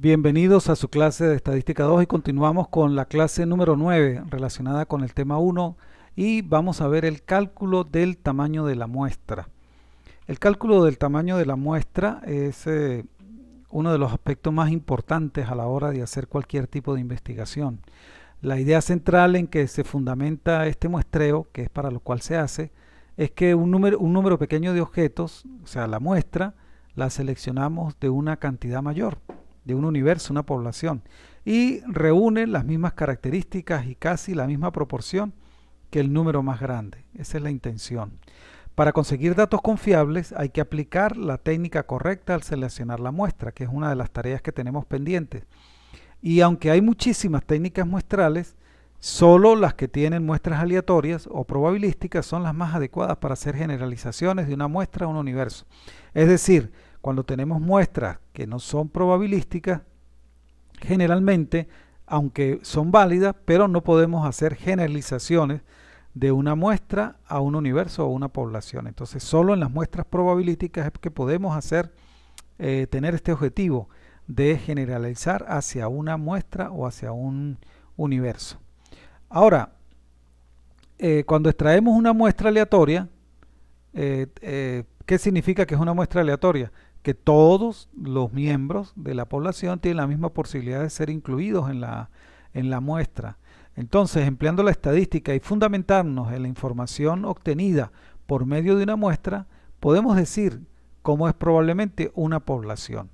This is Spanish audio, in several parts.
Bienvenidos a su clase de Estadística 2 y continuamos con la clase número 9 relacionada con el tema 1 y vamos a ver el cálculo del tamaño de la muestra. El cálculo del tamaño de la muestra es uno de los aspectos más importantes a la hora de hacer cualquier tipo de investigación. La idea central en que se fundamenta este muestreo, que es para lo cual se hace, es que un número pequeño de objetos, o sea, la muestra, la seleccionamos de una cantidad mayor, de un universo, una población, y reúne las mismas características y casi la misma proporción que el número más grande. Esa es la intención. Para conseguir datos confiables hay que aplicar la técnica correcta al seleccionar la muestra, que es una de las tareas que tenemos pendientes. Y aunque hay muchísimas técnicas muestrales, solo las que tienen muestras aleatorias o probabilísticas son las más adecuadas para hacer generalizaciones de una muestra a un universo. Es decir, cuando tenemos muestras que no son probabilísticas, generalmente, aunque son válidas, pero no podemos hacer generalizaciones de una muestra a un universo o una población. Entonces, solo en las muestras probabilísticas es que podemos tener este objetivo de generalizar hacia una muestra o hacia un universo. Ahora, cuando extraemos una muestra aleatoria, ¿qué significa que es una muestra aleatoria? Que todos los miembros de la población tienen la misma posibilidad de ser incluidos en la muestra. Entonces, empleando la estadística y fundamentarnos en la información obtenida por medio de una muestra, podemos decir cómo es probablemente una población.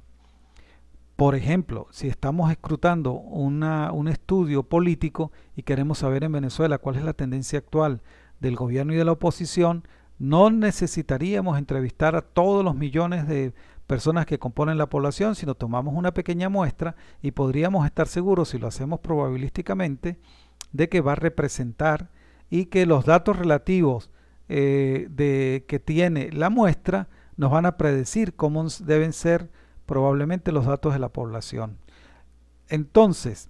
Por ejemplo, si estamos escrutando un estudio político y queremos saber en Venezuela cuál es la tendencia actual del gobierno y de la oposición, no necesitaríamos entrevistar a todos los millones de personas que componen la población, sino tomamos una pequeña muestra y podríamos estar seguros, si lo hacemos probabilísticamente, de que va a representar y que los datos relativos que tiene la muestra nos van a predecir cómo deben ser probablemente los datos de la población. Entonces,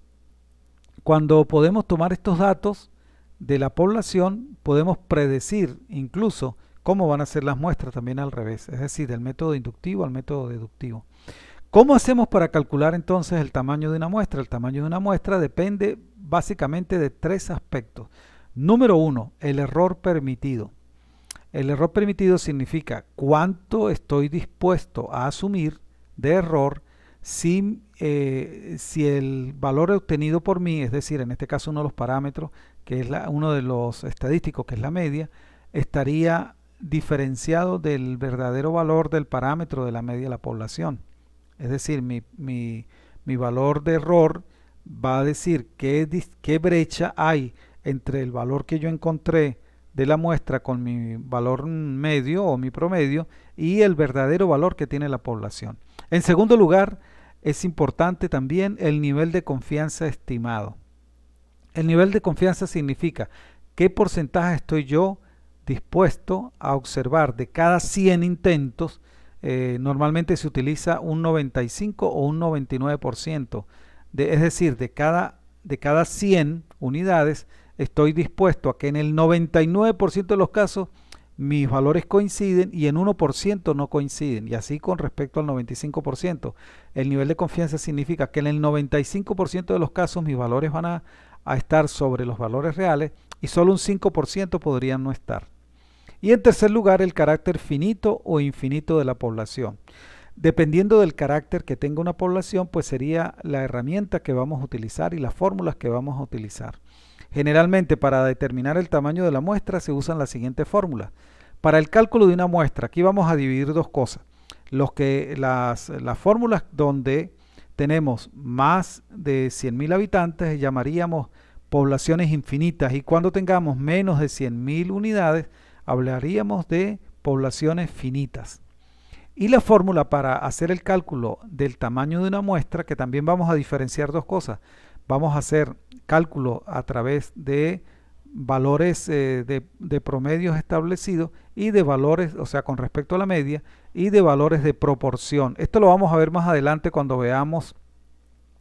cuando podemos tomar estos datos de la población, podemos predecir incluso cómo van a ser las muestras también al revés, es decir, del método inductivo al método deductivo. ¿Cómo hacemos para calcular entonces el tamaño de una muestra? El tamaño de una muestra depende básicamente de tres aspectos. Número uno, el error permitido. El error permitido significa cuánto estoy dispuesto a asumir de error si el valor obtenido por mí, es decir, en este caso uno de los parámetros, que es uno de los estadísticos, que es la media, estaría diferenciado del verdadero valor del parámetro de la media de la población. Es decir, mi valor de error va a decir qué brecha hay entre el valor que yo encontré de la muestra con mi valor medio o mi promedio y el verdadero valor que tiene la población. En segundo lugar, es importante también el nivel de confianza estimado. El nivel de confianza significa qué porcentaje estoy yo dispuesto a observar de cada 100 intentos. Normalmente se utiliza un 95 o un 99%, es decir, de cada 100 unidades estoy dispuesto a que en el 99% de los casos mis valores coinciden y en 1% no coinciden, y así con respecto al 95%. El nivel de confianza significa que en el 95% de los casos mis valores van a estar sobre los valores reales y solo un 5% podrían no estar. Y en tercer lugar, el carácter finito o infinito de la población. Dependiendo del carácter que tenga una población, pues sería la herramienta que vamos a utilizar y las fórmulas que vamos a utilizar. Generalmente, para determinar el tamaño de la muestra se usan las siguientes fórmulas. Para el cálculo de una muestra, aquí vamos a dividir dos cosas. Las fórmulas donde tenemos más de 100.000 habitantes llamaríamos poblaciones infinitas, y cuando tengamos menos de 100.000 unidades hablaríamos de poblaciones finitas. Y la fórmula para hacer el cálculo del tamaño de una muestra, que también vamos a diferenciar dos cosas. Vamos a hacer cálculo a través de valores de promedios establecidos y de valores, o sea, con respecto a la media, y de valores de proporción. Esto lo vamos a ver más adelante cuando veamos,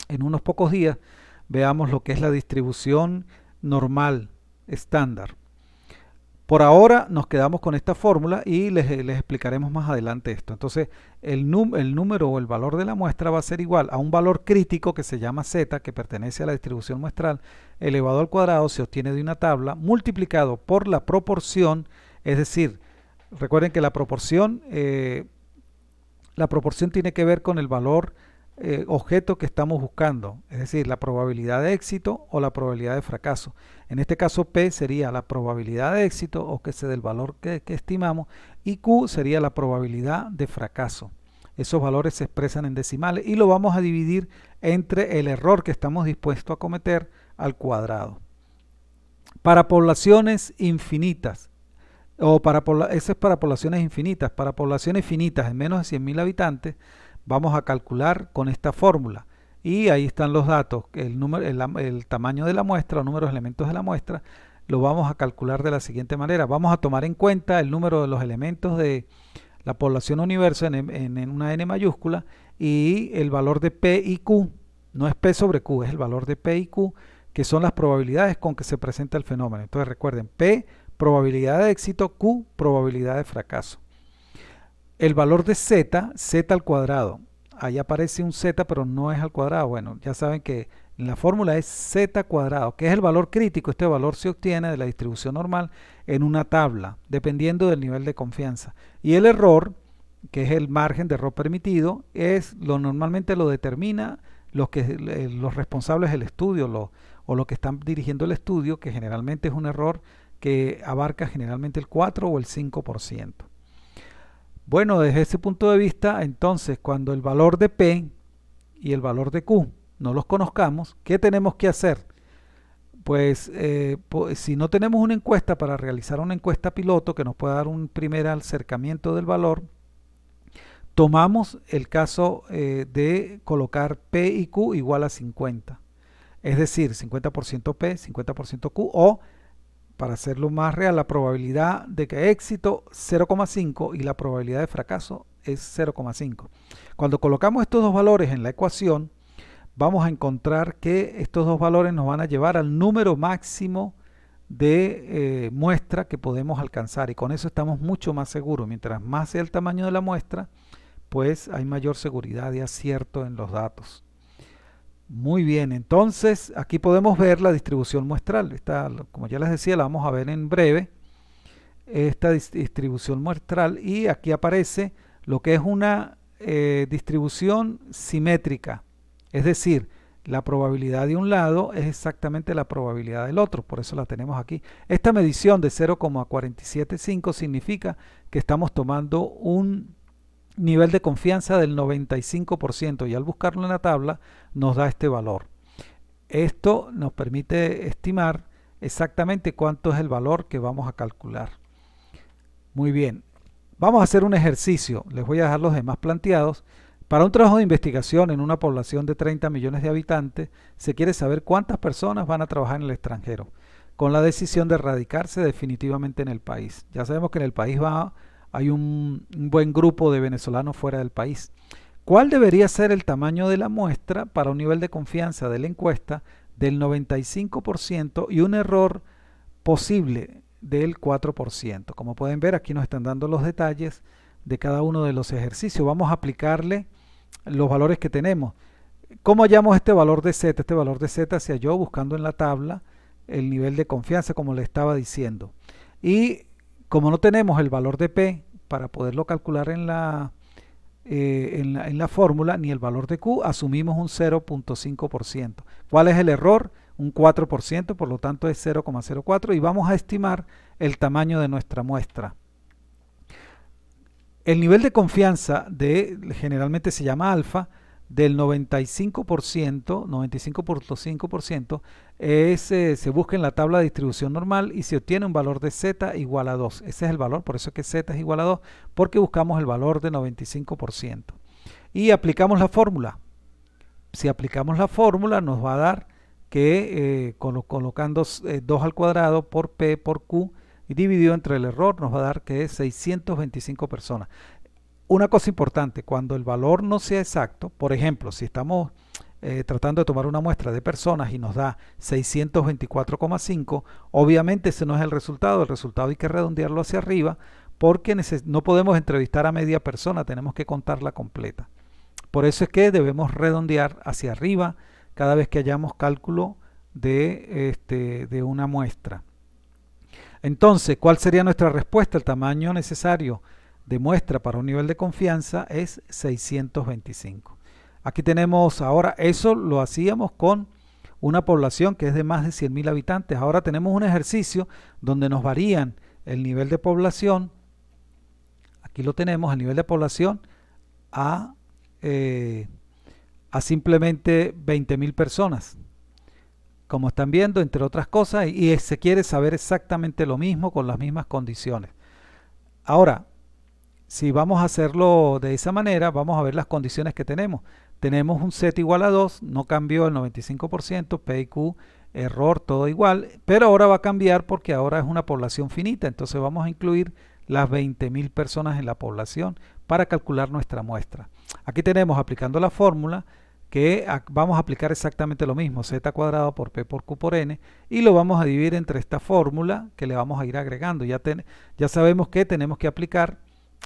en unos pocos días, veamos lo que es la distribución normal, estándar. Por ahora nos quedamos con esta fórmula y les explicaremos más adelante esto. Entonces, el número o el valor de la muestra va a ser igual a un valor crítico que se llama z, que pertenece a la distribución muestral, elevado al cuadrado, se obtiene de una tabla, multiplicado por la proporción, es decir, recuerden que la proporción tiene que ver con el valor objeto que estamos buscando, es decir, la probabilidad de éxito o la probabilidad de fracaso. En este caso P sería la probabilidad de éxito o que se del valor que estimamos, y Q sería la probabilidad de fracaso. Esos valores se expresan en decimales y lo vamos a dividir entre el error que estamos dispuestos a cometer al cuadrado. Para poblaciones infinitas, eso es para poblaciones infinitas, para poblaciones finitas en menos de 100.000 habitantes, vamos a calcular con esta fórmula. Y ahí están los datos, el tamaño de la muestra, los números de elementos de la muestra, lo vamos a calcular de la siguiente manera. Vamos a tomar en cuenta el número de los elementos de la población universo en una n mayúscula y el valor de P y Q. No es P sobre Q, es el valor de P y Q, que son las probabilidades con que se presenta el fenómeno. Entonces recuerden, P, probabilidad de éxito, Q, probabilidad de fracaso. El valor de z, z al cuadrado. Ahí aparece un z, pero no es al cuadrado. Bueno, ya saben que en la fórmula es z cuadrado, que es el valor crítico. Este valor se obtiene de la distribución normal en una tabla, dependiendo del nivel de confianza. Y el error, que es el margen de error permitido, normalmente lo determina los responsables del estudio o los que están dirigiendo el estudio, que generalmente es un error que abarca generalmente el 4 o el 5%. Bueno, desde ese punto de vista, entonces, cuando el valor de P y el valor de Q no los conozcamos, ¿qué tenemos que hacer? Pues si no tenemos una encuesta para realizar una encuesta piloto que nos pueda dar un primer acercamiento del valor, tomamos el caso de colocar P y Q igual a 50. Es decir, 50% P, 50% Q, o para hacerlo más real, la probabilidad de que éxito 0,5 y la probabilidad de fracaso es 0,5. Cuando colocamos estos dos valores en la ecuación, vamos a encontrar que estos dos valores nos van a llevar al número máximo de muestra que podemos alcanzar, y con eso estamos mucho más seguros. Mientras más sea el tamaño de la muestra, pues hay mayor seguridad y acierto en los datos. Muy bien, entonces aquí podemos ver la distribución muestral. Como ya les decía, la vamos a ver en breve, esta distribución muestral, y aquí aparece lo que es una distribución simétrica, es decir, la probabilidad de un lado es exactamente la probabilidad del otro, por eso la tenemos aquí. Esta medición de 0,475 significa que estamos tomando un nivel de confianza del 95%, y al buscarlo en la tabla nos da este valor. Esto nos permite estimar exactamente cuánto es el valor que vamos a calcular. Muy bien, vamos a hacer un ejercicio, les voy a dejar los demás planteados. Para un trabajo de investigación en una población de 30 millones de habitantes, se quiere saber cuántas personas van a trabajar en el extranjero, con la decisión de radicarse definitivamente en el país. Ya sabemos que en el país hay un buen grupo de venezolanos fuera del país. ¿Cuál debería ser el tamaño de la muestra para un nivel de confianza de la encuesta del 95% y un error posible del 4%? Como pueden ver, aquí nos están dando los detalles de cada uno de los ejercicios. Vamos a aplicarle los valores que tenemos. ¿Cómo hallamos este valor de z? Este valor de z se halló buscando en la tabla el nivel de confianza, como le estaba diciendo. Y como no tenemos el valor de P para poderlo calcular en la fórmula, ni el valor de Q, asumimos un 0,5%. ¿Cuál es el error? Un 4%, por lo tanto es 0,04, y vamos a estimar el tamaño de nuestra muestra. El nivel de confianza generalmente se llama alfa, del 95%, 95.5%, se busca en la tabla de distribución normal y se obtiene un valor de z igual a 2. Ese es el valor, por eso es que z es igual a 2, porque buscamos el valor de 95%. Y aplicamos la fórmula. Si aplicamos la fórmula, nos va a dar que colocando 2 al cuadrado por P por Q y dividido entre el error, nos va a dar que es 625 personas. Una cosa importante, cuando el valor no sea exacto, por ejemplo, si estamos tratando de tomar una muestra de personas y nos da 624,5, obviamente ese no es el resultado hay que redondearlo hacia arriba porque no podemos entrevistar a media persona, tenemos que contarla completa. Por eso es que debemos redondear hacia arriba cada vez que hayamos cálculo de una muestra. Entonces, ¿cuál sería nuestra respuesta? El tamaño necesario de muestra para un nivel de confianza es 625. Aquí tenemos ahora, eso lo hacíamos con una población que es de más de 100.000 habitantes. Ahora tenemos un ejercicio donde nos varían el nivel de población. Aquí lo tenemos, el nivel de población a simplemente 20.000 personas. Como están viendo, entre otras cosas, y se quiere saber exactamente lo mismo con las mismas condiciones. Ahora, si vamos a hacerlo de esa manera, vamos a ver las condiciones que tenemos. Tenemos un Z igual a 2, no cambió el 95%, P y Q, error, todo igual, pero ahora va a cambiar porque ahora es una población finita, entonces vamos a incluir las 20.000 personas en la población para calcular nuestra muestra. Aquí tenemos, aplicando la fórmula, que vamos a aplicar exactamente lo mismo, Z cuadrado por P por Q por N, y lo vamos a dividir entre esta fórmula que le vamos a ir agregando. Ya sabemos que tenemos que aplicar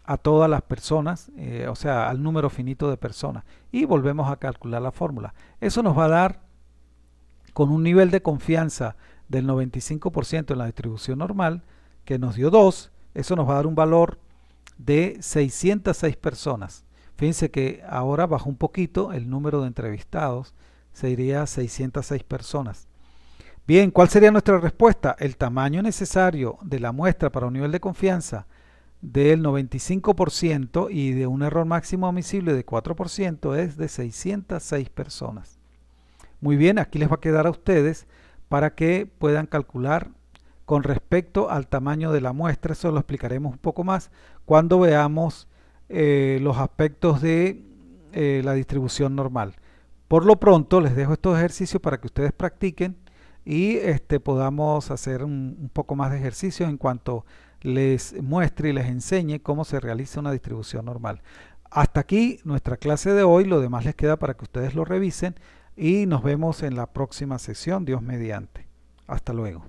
a todas las personas, o sea, al número finito de personas, y volvemos a calcular la fórmula. Eso nos va a dar, con un nivel de confianza del 95% en la distribución normal, que nos dio 2, eso nos va a dar un valor de 606 personas. Fíjense que ahora bajó un poquito el número de entrevistados, se iría a 606 personas. Bien, ¿cuál sería nuestra respuesta? El tamaño necesario de la muestra para un nivel de confianza del 95% y de un error máximo admisible de 4% es de 606 personas. Muy bien, aquí les va a quedar a ustedes para que puedan calcular con respecto al tamaño de la muestra. Eso lo explicaremos un poco más cuando veamos los aspectos de la distribución normal. Por lo pronto les dejo estos ejercicios para que ustedes practiquen y podamos hacer un poco más de ejercicios en cuanto les muestre y les enseñe cómo se realiza una distribución normal. Hasta aquí nuestra clase de hoy, lo demás les queda para que ustedes lo revisen y nos vemos en la próxima sesión, Dios mediante. Hasta luego.